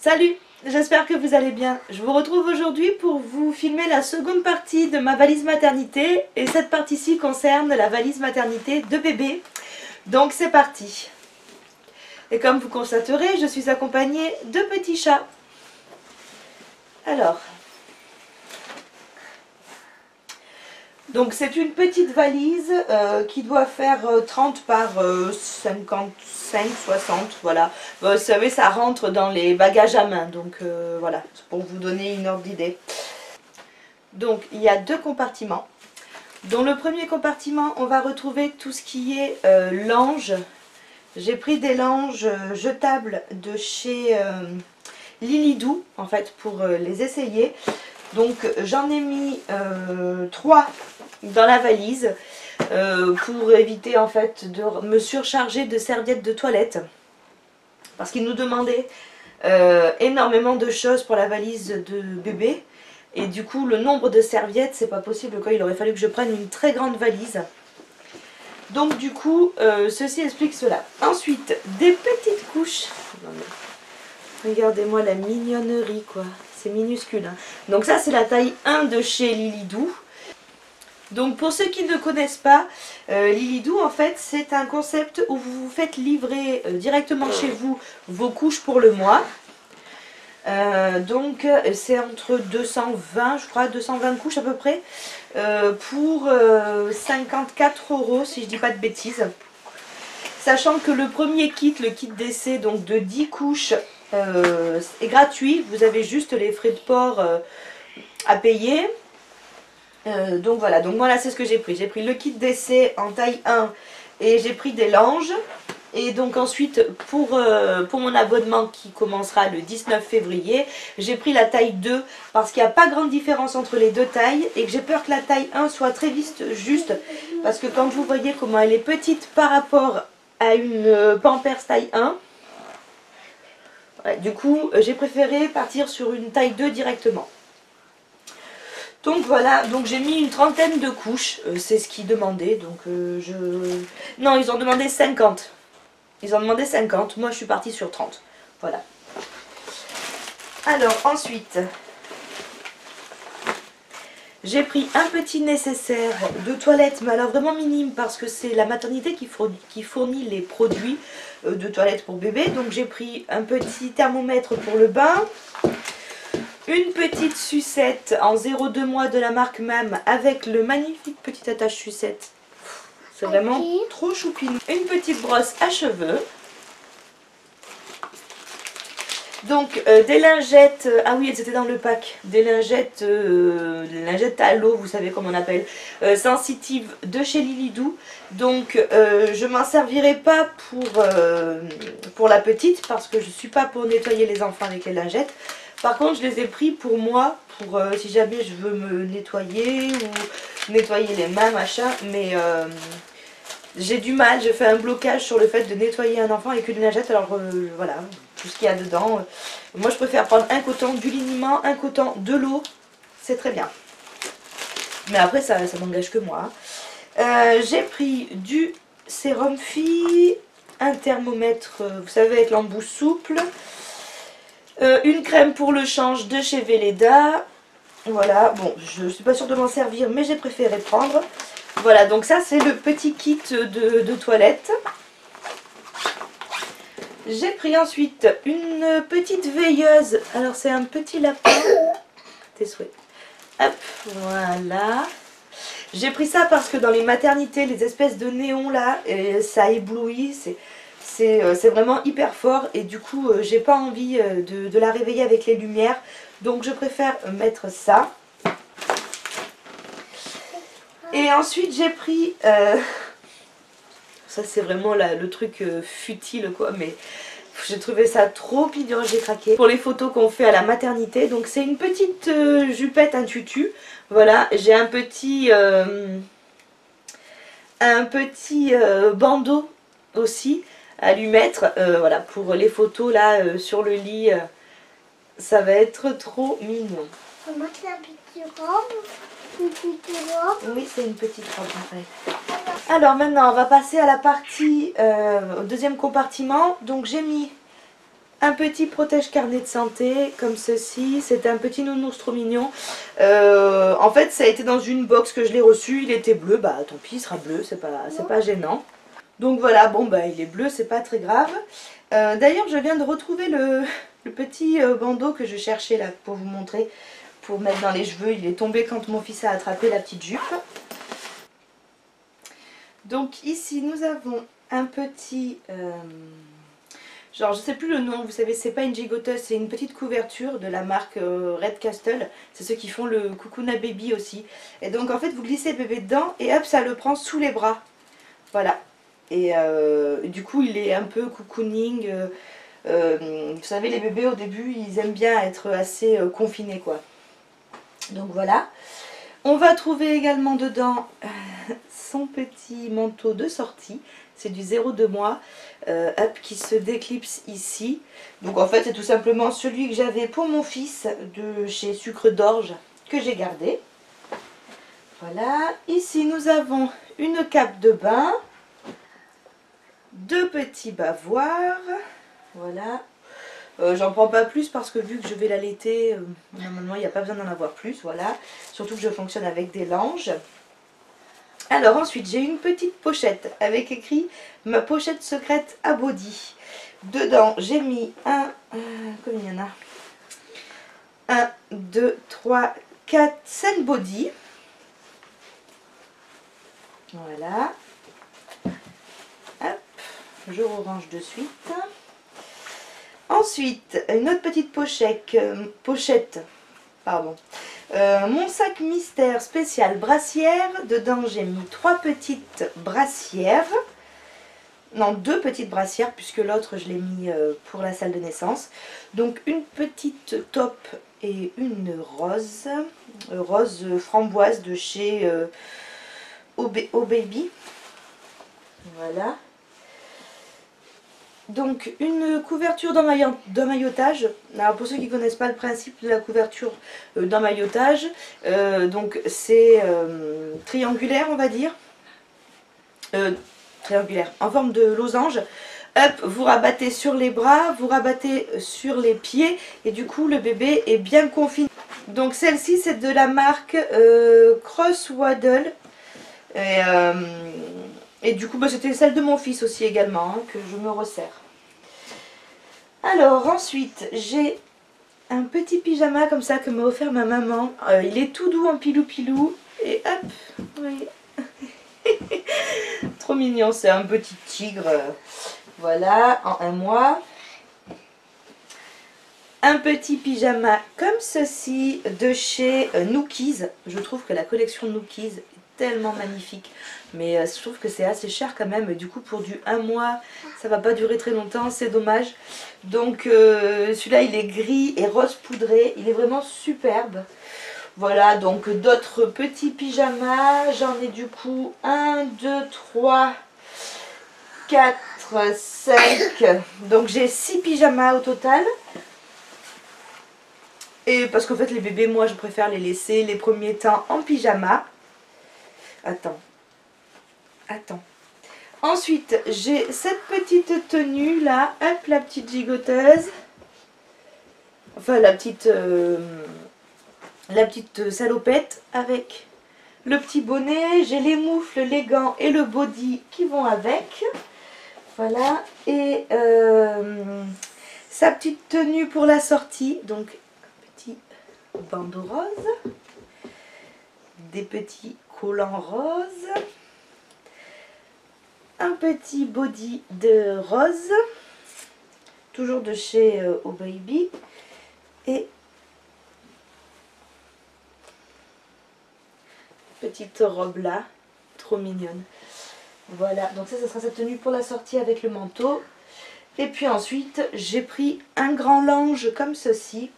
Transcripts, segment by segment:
Salut, j'espère que vous allez bien. Je vous retrouve aujourd'hui pour vous filmer la seconde partie de ma valise maternité. Et cette partie-ci concerne la valise maternité de bébé. Donc c'est parti. Et comme vous constaterez, je suis accompagnée de petits chats. Alors, donc c'est une petite valise qui doit faire 30 par 55, 60, voilà. Vous savez, ça rentre dans les bagages à main, donc voilà, pour vous donner une ordre d'idée. Donc il y a deux compartiments. Dans le premier compartiment, on va retrouver tout ce qui est langes. J'ai pris des langes jetables de chez Lilydou, en fait, pour les essayer. Donc j'en ai mis 3 dans la valise pour éviter en fait de me surcharger de serviettes de toilette. Parce qu'ils nous demandaient énormément de choses pour la valise de bébé. Et du coup le nombre de serviettes c'est pas possible quoi, il aurait fallu que je prenne une très grande valise. Donc du coup ceci explique cela. Ensuite des petites couches. Regardez-moi la mignonnerie quoi. C'est minuscule. Hein. Donc ça c'est la taille 1 de chez Lilydou. Donc pour ceux qui ne connaissent pas, Lilydou en fait c'est un concept où vous vous faites livrer directement chez vous vos couches pour le mois. Donc c'est entre 220 je crois, 220 couches à peu près pour 54 € si je dis pas de bêtises. Sachant que le premier kit, le kit d'essai donc de 10 couches est gratuit, vous avez juste les frais de port à payer. Donc voilà, donc moi là c'est ce que j'ai pris. J'ai pris le kit d'essai en taille 1 et j'ai pris des langes. Et donc ensuite pour mon abonnement qui commencera le 19 février, j'ai pris la taille 2 parce qu'il n'y a pas grande différence entre les deux tailles et que j'ai peur que la taille 1 soit très vite juste. Parce que quand vous voyez comment elle est petite par rapport à une Pampers taille 1, ouais, du coup j'ai préféré partir sur une taille 2 directement. Donc voilà, donc j'ai mis une trentaine de couches, c'est ce qu'ils demandaient, donc Non, ils ont demandé 50. Ils ont demandé 50, moi je suis partie sur 30. Voilà. Alors ensuite, j'ai pris un petit nécessaire de toilette, mais alors vraiment minime parce que c'est la maternité qui fournit les produits de toilette pour bébé. Donc j'ai pris un petit thermomètre pour le bain. Une petite sucette en 0,2 mois de la marque MAM avec le magnifique petit attache sucette. C'est vraiment trop choupine. Une petite brosse à cheveux. Donc des lingettes, ah oui elles étaient dans le pack, des lingettes à l'eau, vous savez comment on appelle, sensitives de chez Lilydou. Donc je m'en servirai pas pour la petite parce que je ne suis pas pour nettoyer les enfants avec les lingettes. Par contre je les ai pris pour moi, pour si jamais je veux me nettoyer ou nettoyer les mains machin, mais j'ai du mal, j'ai fait un blocage sur le fait de nettoyer un enfant avec une lingette, alors voilà, tout ce qu'il y a dedans. Moi je préfère prendre un coton, du liniment, un coton, de l'eau, c'est très bien. Mais après ça n'engage que moi. J'ai pris du sérum fille, un thermomètre, vous savez avec l'embout souple, une crème pour le change de chez Velleda. Voilà, bon je ne suis pas sûre de m'en servir mais j'ai préféré prendre. Voilà, donc ça c'est le petit kit de toilette. J'ai pris ensuite une petite veilleuse. Alors c'est un petit lapin. Tes souhaits. Hop, voilà. J'ai pris ça parce que dans les maternités, les espèces de néons là, ça éblouit. C'est vraiment hyper fort. Et du coup, j'ai pas envie de la réveiller avec les lumières. Donc je préfère mettre ça. Et ensuite j'ai pris, ça c'est vraiment le truc futile quoi, mais j'ai trouvé ça trop mignon, j'ai craqué. Pour les photos qu'on fait à la maternité, donc c'est une petite jupette, un tutu, voilà, j'ai un petit bandeau aussi à lui mettre, voilà, pour les photos là sur le lit, ça va être trop mignon. Comment c'est la petite robe? Oui, c'est une petite robe en fait. Alors maintenant, on va passer à la partie, au deuxième compartiment. Donc j'ai mis un petit protège carnet de santé comme ceci. C'est un petit nounours trop mignon. En fait ça a été dans une box que je l'ai reçu. Il était bleu, bah tant pis il sera bleu, c'est pas gênant. Donc voilà, bon bah il est bleu, c'est pas très grave. D'ailleurs je viens de retrouver le petit bandeau que je cherchais là pour vous montrer, pour mettre dans les cheveux. Il est tombé quand mon fils a attrapé la petite jupe. Donc ici nous avons un petit, genre je sais plus le nom, vous savez c'est pas une gigoteuse, c'est une petite couverture de la marque Red Castle. C'est ceux qui font le Cocoona Baby aussi. Et donc en fait vous glissez le bébé dedans et hop ça le prend sous les bras. Voilà. Et du coup il est un peu cocooning. Vous savez les bébés au début ils aiment bien être assez confinés quoi. Donc voilà. On va trouver également dedans son petit manteau de sortie. C'est du 0,2 mois qui se déclipse ici. Donc en fait c'est tout simplement celui que j'avais pour mon fils de chez Sucre d'Orge que j'ai gardé. Voilà. Ici nous avons une cape de bain. Deux petits bavoirs. Voilà. J'en prends pas plus parce que vu que je vais l'allaiter, normalement il n'y a pas besoin d'en avoir plus, voilà. Surtout que je fonctionne avec des langes. Alors ensuite j'ai une petite pochette avec écrit ma pochette secrète à body. Dedans j'ai mis combien il y en a 1, 2, 3, 4, 5 body. Voilà. Hop, je range de suite. Ensuite, une autre petite pochette, mon sac mystère spécial brassière. Dedans, j'ai mis 3 petites brassières. Non, 2 petites brassières, puisque l'autre, je l'ai mis pour la salle de naissance. Donc, une petite taupe et une rose. Rose framboise de chez Oh Baby. Voilà. Donc une couverture d'emmaillotage. Alors pour ceux qui ne connaissent pas le principe de la couverture d'emmaillotage, donc c'est triangulaire on va dire, triangulaire en forme de losange. Hop, vous rabattez sur les bras, vous rabattez sur les pieds et du coup le bébé est bien confiné. Donc celle-ci c'est de la marque Crosswaddle. Et du coup, bah, c'était celle de mon fils aussi également, hein, que je me resserre. Alors ensuite, j'ai un petit pyjama comme ça que m'a offert ma maman. Il est tout doux en pilou-pilou. Et hop, oui. Trop mignon, c'est un petit tigre. Voilà, en 1 mois. Un petit pyjama comme ceci de chez Nookies. Je trouve que la collection Nookies est tellement magnifique. Mais je trouve que c'est assez cher quand même. Du coup pour du 1 mois, ça va pas durer très longtemps. C'est dommage. Donc celui-là il est gris et rose poudré. Il est vraiment superbe. Voilà, donc d'autres petits pyjamas. J'en ai du coup 1, 2, 3, 4, 5. Donc j'ai 6 pyjamas au total. Et parce qu'en fait les bébés, moi je préfère les laisser les premiers temps en pyjama. Attends. Ensuite j'ai cette petite tenue là. Hop, la petite gigoteuse. Enfin la petite salopette avec le petit bonnet. J'ai les moufles, les gants et le body qui vont avec. Voilà. Et sa petite tenue pour la sortie. Donc bandeau rose, des petits collants roses, un petit body de rose, toujours de chez Oh Baby, et petite robe là, trop mignonne. Voilà, donc ça sera sa tenue pour la sortie avec le manteau. Et puis ensuite, j'ai pris un grand linge comme ceci.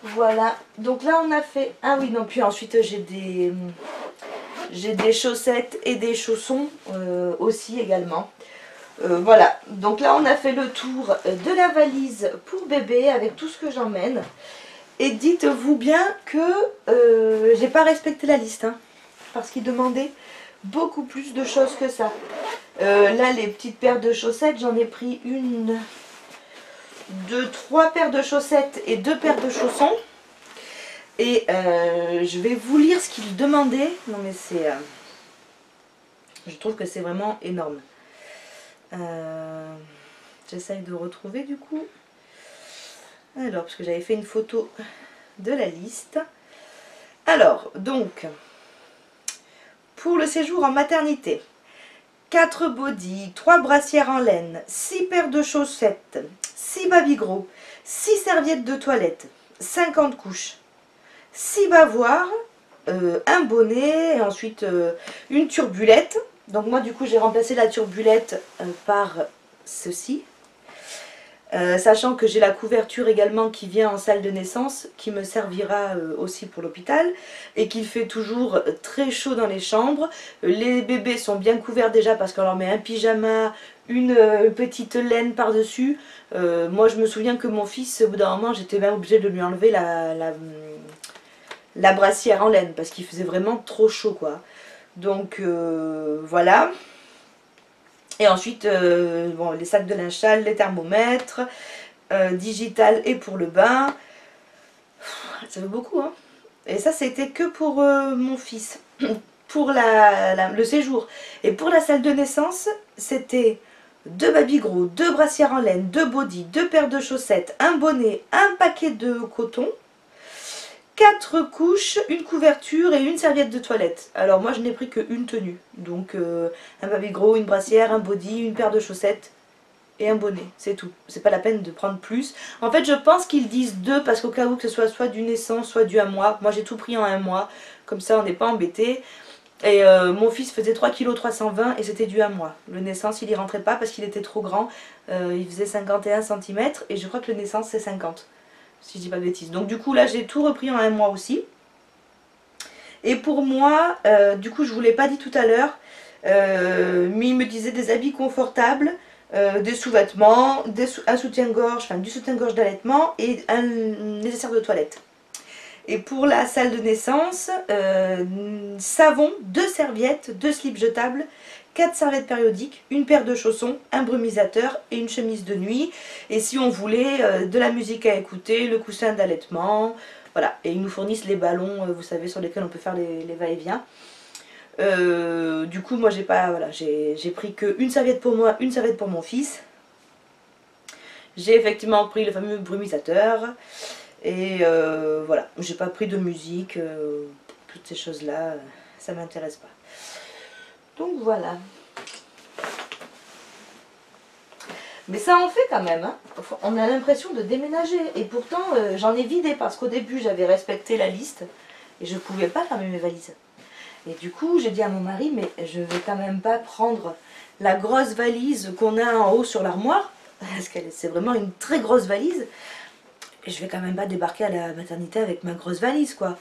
Voilà, donc là on a fait... Ah oui, non, puis ensuite j'ai des chaussettes et des chaussons aussi également. Voilà, donc là on a fait le tour de la valise pour bébé avec tout ce que j'emmène. Et dites-vous bien que j'ai pas respecté la liste, hein, parce qu'il demandait beaucoup plus de choses que ça. Là, les petites paires de chaussettes, j'en ai pris une, deux, trois paires de chaussettes et deux paires de chaussons. Et je vais vous lire ce qu'il demandait. Non mais c'est... je trouve que c'est vraiment énorme. J'essaye de retrouver du coup. Alors, parce que j'avais fait une photo de la liste. Alors, donc, pour le séjour en maternité, 4 bodys, 3 brassières en laine, 6 paires de chaussettes, 6 babygros, 6 serviettes de toilette, 50 couches, 6 bavoirs, un bonnet, et ensuite une turbulette. Donc moi du coup j'ai remplacé la turbulette par ceci. Sachant que j'ai la couverture également qui vient en salle de naissance, qui me servira aussi pour l'hôpital, et qu'il fait toujours très chaud dans les chambres. Les bébés sont bien couverts déjà parce qu'on leur met un pyjama, une petite laine par-dessus. Moi je me souviens que mon fils, au bout d'un moment, j'étais même obligée de lui enlever la brassière en laine, parce qu'il faisait vraiment trop chaud quoi. Donc voilà. Et ensuite, bon, les sacs de linge sale, les thermomètres, digital et pour le bain. Ça fait beaucoup, hein. Et ça, c'était que pour mon fils, pour le séjour. Et pour la salle de naissance, c'était 2 babygros, 2 brassières en laine, 2 bodys, 2 paires de chaussettes, un bonnet, un paquet de coton, 4 couches, une couverture et une serviette de toilette. Alors moi je n'ai pris qu'une tenue. Donc un babygros, une brassière, un body, une paire de chaussettes et un bonnet. C'est tout. C'est pas la peine de prendre plus. En fait je pense qu'ils disent 2 parce qu'au cas où que ce soit du naissance, soit du 1 mois. Moi j'ai tout pris en 1 mois. Comme ça on n'est pas embêté. Et mon fils faisait 3,320 kg et c'était du 1 mois. Le naissance il y rentrait pas parce qu'il était trop grand. Il faisait 51 cm et je crois que le naissance c'est 50. Si je dis pas de bêtises. Donc du coup là j'ai tout repris en 1 mois aussi. Et pour moi, du coup je vous l'ai pas dit tout à l'heure, mais il me disait des habits confortables, des sous-vêtements, un soutien-gorge, enfin du soutien-gorge d'allaitement et un nécessaire de toilette. Et pour la salle de naissance, savon, 2 serviettes, 2 slips jetables, 4 serviettes périodiques, une paire de chaussons, un brumisateur et une chemise de nuit. Et si on voulait de la musique à écouter, le coussin d'allaitement, voilà. Et ils nous fournissent les ballons, vous savez, sur lesquels on peut faire les va-et-vient. Du coup, moi j'ai pas, voilà, j'ai pris qu'une serviette pour moi, une serviette pour mon fils. J'ai effectivement pris le fameux brumisateur. Et voilà, j'ai pas pris de musique, toutes ces choses-là, ça m'intéresse pas. Donc voilà. Mais ça en fait quand même, hein. On a l'impression de déménager. Et pourtant, j'en ai vidé parce qu'au début, j'avais respecté la liste et je pouvais pas fermer mes valises. Et du coup, j'ai dit à mon mari, mais je vais quand même pas prendre la grosse valise qu'on a en haut sur l'armoire, parce que c'est vraiment une très grosse valise. Et je vais quand même pas débarquer à la maternité avec ma grosse valise, quoi.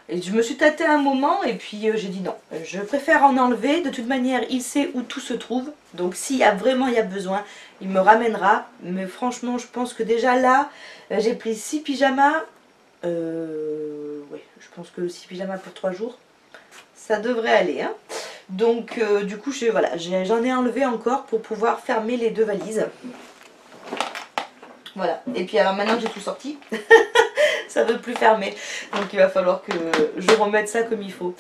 Et je me suis tâtée un moment et puis j'ai dit non, je préfère en enlever. De toute manière, il sait où tout se trouve. Donc s'il y a vraiment besoin, il me ramènera. Mais franchement, je pense que déjà là, j'ai pris 6 pyjamas. Ouais, je pense que 6 pyjamas pour 3 jours, ça devrait aller, hein. Donc du coup, voilà, j'en ai enlevé encore pour pouvoir fermer les 2 valises. Voilà. Et puis alors maintenant que j'ai tout sorti, ça ne veut plus fermer. Donc il va falloir que je remette ça comme il faut.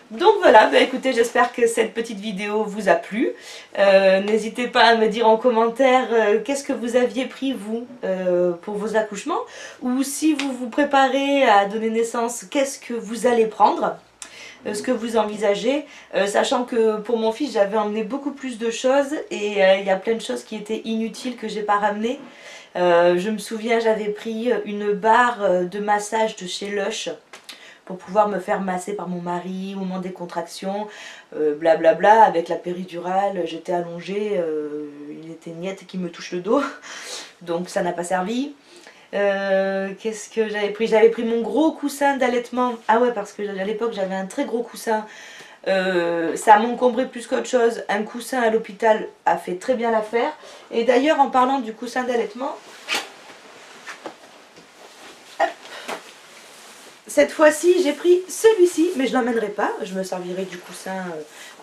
Donc voilà, bah écoutez, j'espère que cette petite vidéo vous a plu. N'hésitez pas à me dire en commentaire qu'est-ce que vous aviez pris vous pour vos accouchements. Ou si vous vous préparez à donner naissance, qu'est-ce que vous allez prendre, ce que vous envisagez, sachant que pour mon fils j'avais emmené beaucoup plus de choses et il y a plein de choses qui étaient inutiles que j'ai pas ramenées. Je me souviens, j'avais pris une barre de massage de chez Lush pour pouvoir me faire masser par mon mari au moment des contractions, blablabla, avec la péridurale, j'étais allongée, il était niette qui me touche le dos, donc ça n'a pas servi. Qu'est-ce que j'avais pris? J'avais pris mon gros coussin d'allaitement. Ah ouais, parce que à l'époque j'avais un très gros coussin. Ça m'encombrait plus qu'autre chose. Un coussin à l'hôpital a fait très bien l'affaire. Et d'ailleurs, en parlant du coussin d'allaitement, cette fois-ci j'ai pris celui-ci, mais je l'emmènerai pas, je me servirai du coussin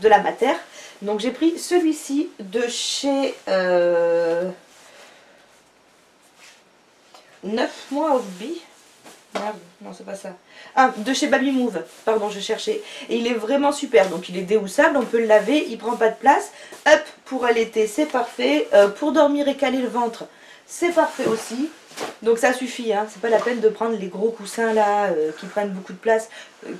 de la Mater. Donc j'ai pris celui-ci de chez 9 mois of Bee. Merde, non c'est pas ça. Ah, de chez Baby Move, pardon, je cherchais. Et il est vraiment super, donc il est déhoussable, on peut le laver, il prend pas de place. Hop, pour allaiter, c'est parfait. Pour dormir et caler le ventre, c'est parfait aussi. Donc ça suffit, hein. C'est pas la peine de prendre les gros coussins là, qui prennent beaucoup de place,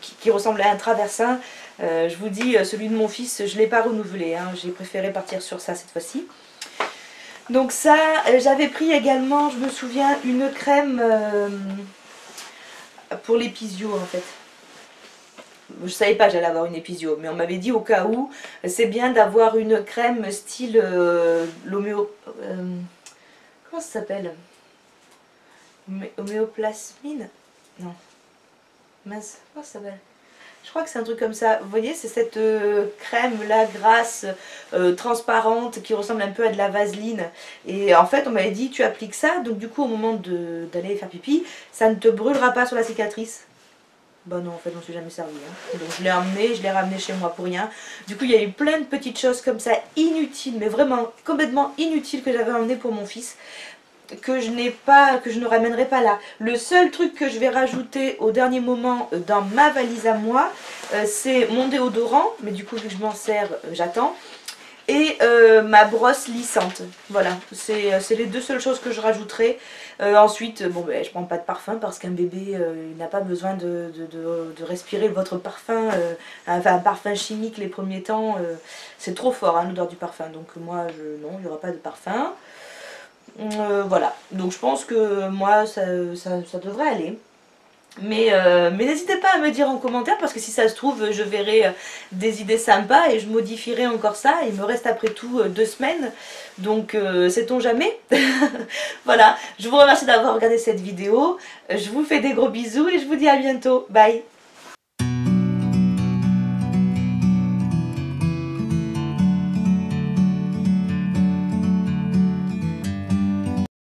qui ressemblent à un traversin. Je vous dis, celui de mon fils, je l'ai pas renouvelé, hein. J'ai préféré partir sur ça cette fois-ci. Donc ça, j'avais pris également, je me souviens, une crème... pour l'épisio en fait. Je savais pas que j'allais avoir une épisio, mais on m'avait dit au cas où, c'est bien d'avoir une crème style l'homéo... comment ça s'appelle? Homéoplasmine? Non. Mince, comment ça s'appelle? Je crois que c'est un truc comme ça. Vous voyez, c'est cette crème là, grasse, transparente, qui ressemble un peu à de la vaseline. Et en fait, on m'avait dit, tu appliques ça, donc du coup, au moment d'aller faire pipi, ça ne te brûlera pas sur la cicatrice. Bah non, en fait, je m'en suis jamais servi. Hein. Donc je l'ai emmené, je l'ai ramené chez moi pour rien. Du coup, il y a eu plein de petites choses comme ça, inutiles, mais vraiment complètement inutiles que j'avais emmené pour mon fils. Que je ne ramènerai pas là. Le seul truc que je vais rajouter au dernier moment dans ma valise à moi, c'est mon déodorant, mais du coup vu que je m'en sers, j'attends, et ma brosse lissante. Voilà, c'est les deux seules choses que je rajouterai. Ensuite, bon, ben, je prends pas de parfum parce qu'un bébé il n'a pas besoin de respirer votre parfum, enfin un parfum chimique les premiers temps, c'est trop fort hein, l'odeur du parfum. Donc moi, non, il n'y aura pas de parfum. Voilà, donc je pense que moi ça devrait aller. Mais n'hésitez pas à me dire en commentaire parce que si ça se trouve je verrai des idées sympas et je modifierai encore ça. Il me reste après tout 2 semaines, donc sait-on jamais. Voilà, je vous remercie d'avoir regardé cette vidéo, je vous fais des gros bisous et je vous dis à bientôt, bye.